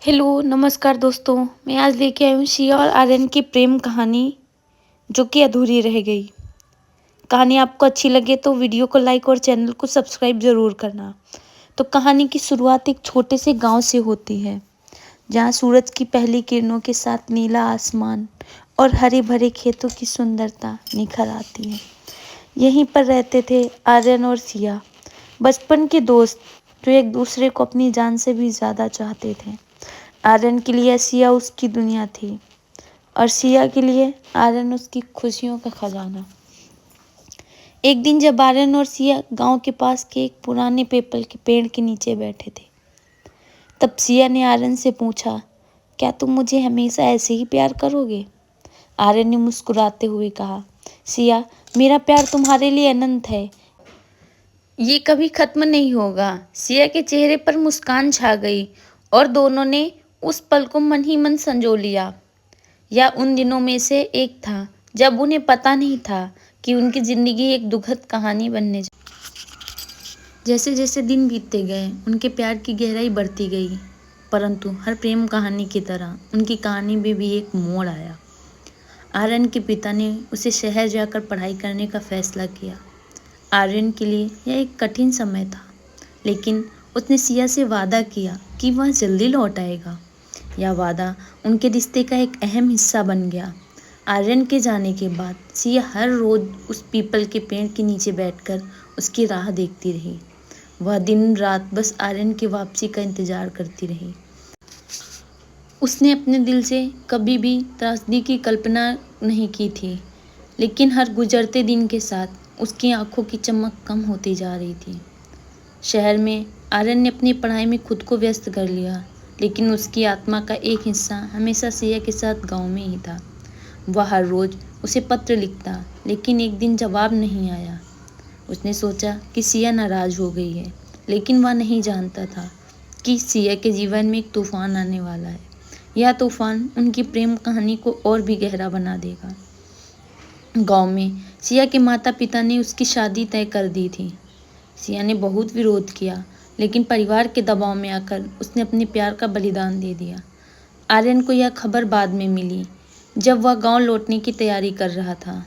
Hello, नमस्कार दोस्तों। मैं आज लेके आई हूँ सिया और आर्यन की प्रेम कहानी जो कि अधूरी रह गई। कहानी आपको अच्छी लगे तो वीडियो को लाइक और चैनल को सब्सक्राइब ज़रूर करना। तो कहानी की शुरुआत एक छोटे से गांव से होती है, जहाँ सूरज की पहली किरणों के साथ नीला आसमान और हरे भरे खेतों की सुंदरता निखर आती है। यहीं पर रहते थे आर्यन और सिया, बचपन के दोस्त जो एक दूसरे को अपनी जान से भी ज़्यादा चाहते थे। आर्यन के लिए सिया उसकी दुनिया थी और सिया के लिए आर्यन उसकी खुशियों का खजाना। एक दिन जब आर्यन और सिया गांव के पास के एक पुराने पीपल के पेड़ के नीचे बैठे थे, तब सिया ने आर्यन से पूछा, क्या तुम मुझे हमेशा ऐसे ही प्यार करोगे? आर्यन ने मुस्कुराते हुए कहा, सिया, मेरा प्यार तुम्हारे लिए अनंत है, ये कभी खत्म नहीं होगा। सिया के चेहरे पर मुस्कान छा गई और दोनों ने उस पल को मन ही मन संजो लिया। यह उन दिनों में से एक था जब उन्हें पता नहीं था कि उनकी जिंदगी एक दुखद कहानी बनने जा। जैसे जैसे दिन बीतते गए उनके प्यार की गहराई बढ़ती गई, परंतु हर प्रेम कहानी की तरह उनकी कहानी में भी एक मोड़ आया। आर्यन के पिता ने उसे शहर जाकर पढ़ाई करने का फैसला किया। आर्यन के लिए यह एक कठिन समय था, लेकिन उसने सिया से वादा किया कि वह जल्दी लौट आएगा। यह वादा उनके रिश्ते का एक अहम हिस्सा बन गया। आर्यन के जाने के बाद सिया हर रोज उस पीपल के पेड़ के नीचे बैठकर उसकी राह देखती रही। वह दिन रात बस आर्यन की वापसी का इंतजार करती रही। उसने अपने दिल से कभी भी त्रासदी की कल्पना नहीं की थी, लेकिन हर गुजरते दिन के साथ उसकी आंखों की चमक कम होती जा रही थी। शहर में आर्यन ने अपनी पढ़ाई में खुद को व्यस्त कर लिया, लेकिन उसकी आत्मा का एक हिस्सा हमेशा सिया के साथ गांव में ही था। वह हर रोज उसे पत्र लिखता, लेकिन एक दिन जवाब नहीं आया। उसने सोचा कि सिया नाराज हो गई है, लेकिन वह नहीं जानता था कि सिया के जीवन में एक तूफान आने वाला है। यह तूफान उनकी प्रेम कहानी को और भी गहरा बना देगा। गांव में सिया के माता पिता ने उसकी शादी तय कर दी थी। सिया ने बहुत विरोध किया, लेकिन परिवार के दबाव में आकर उसने अपने प्यार का बलिदान दे दिया। आर्यन को यह खबर बाद में मिली, जब वह गांव लौटने की तैयारी कर रहा था।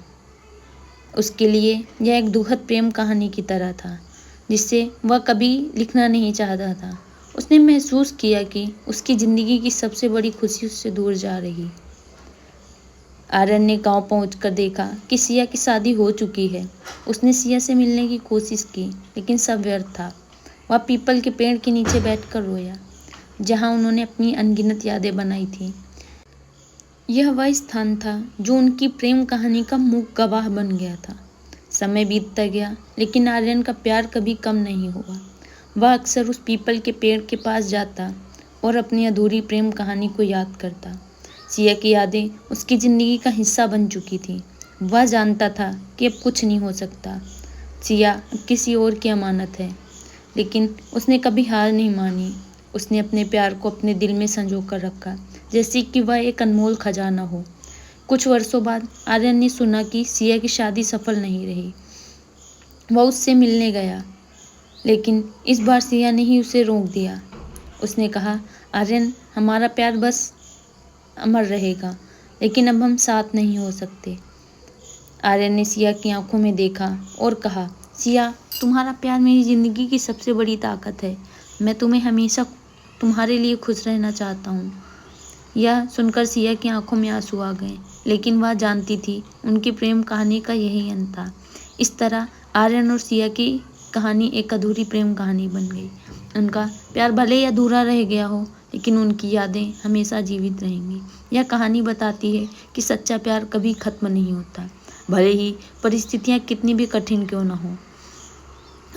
उसके लिए यह एक दुखद प्रेम कहानी की तरह था, जिसे वह कभी लिखना नहीं चाहता था। उसने महसूस किया कि उसकी ज़िंदगी की सबसे बड़ी खुशी उससे दूर जा रही। आर्यन ने गांव पहुंचकर देखा कि सिया की शादी हो चुकी है। उसने सिया से मिलने की कोशिश की, लेकिन सब व्यर्थ था। वह पीपल के पेड़ के नीचे बैठकर रोया, जहां उन्होंने अपनी अनगिनत यादें बनाई थी। यह वह स्थान था जो उनकी प्रेम कहानी का मूक गवाह बन गया था। समय बीतता गया, लेकिन आर्यन का प्यार कभी कम नहीं हुआ। वह अक्सर उस पीपल के पेड़ के पास जाता और अपनी अधूरी प्रेम कहानी को याद करता। सिया की यादें उसकी ज़िंदगी का हिस्सा बन चुकी थी। वह जानता था कि अब कुछ नहीं हो सकता। सिया अब किसी और की अमानत है, लेकिन उसने कभी हार नहीं मानी। उसने अपने प्यार को अपने दिल में संजो कर रखा, जैसे कि वह एक अनमोल खजाना हो। कुछ वर्षों बाद आर्यन ने सुना कि सिया की शादी सफल नहीं रही। वह उससे मिलने गया, लेकिन इस बार सिया ने ही उसे रोक दिया। उसने कहा, आर्यन, हमारा प्यार बस अमर रहेगा, लेकिन अब हम साथ नहीं हो सकते। आर्यन ने सिया की आंखों में देखा और कहा, सिया, तुम्हारा प्यार मेरी ज़िंदगी की सबसे बड़ी ताकत है। मैं तुम्हें हमेशा तुम्हारे लिए खुश रहना चाहता हूँ। यह सुनकर सिया की आंखों में आंसू आ गए, लेकिन वह जानती थी उनकी प्रेम कहानी का यही अंत था। इस तरह आर्यन और सिया की कहानी एक अधूरी प्रेम कहानी बन गई। उनका प्यार भले ही अधूरा रह गया हो, लेकिन उनकी यादें हमेशा जीवित रहेंगी। यह कहानी बताती है कि सच्चा प्यार कभी खत्म नहीं होता, भले ही परिस्थितियाँ कितनी भी कठिन क्यों न हो।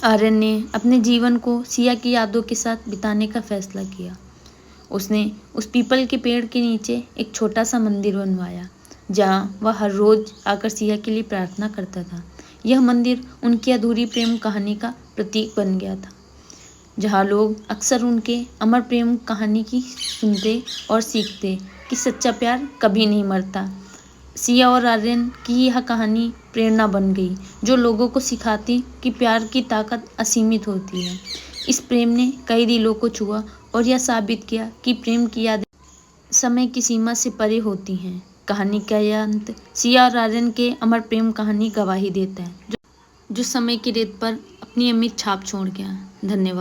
आर्यन ने अपने जीवन को सिया की यादों के साथ बिताने का फैसला किया। उसने उस पीपल के पेड़ के नीचे एक छोटा सा मंदिर बनवाया, जहाँ वह हर रोज आकर सिया के लिए प्रार्थना करता था। यह मंदिर उनकी अधूरी प्रेम कहानी का प्रतीक बन गया था, जहाँ लोग अक्सर उनके अमर प्रेम कहानी की सुनते और सीखते कि सच्चा प्यार कभी नहीं मरता। सिया और आर्यन की यह कहानी प्रेरणा बन गई, जो लोगों को सिखाती कि प्यार की ताकत असीमित होती है। इस प्रेम ने कई दिलों को छुआ और यह साबित किया कि प्रेम की यादें समय की सीमा से परे होती हैं। कहानी का यह अंत सिया और आर्यन के अमर प्रेम कहानी गवाही देता है, जो समय की रेत पर अपनी अमिट छाप छोड़ गया। धन्यवाद।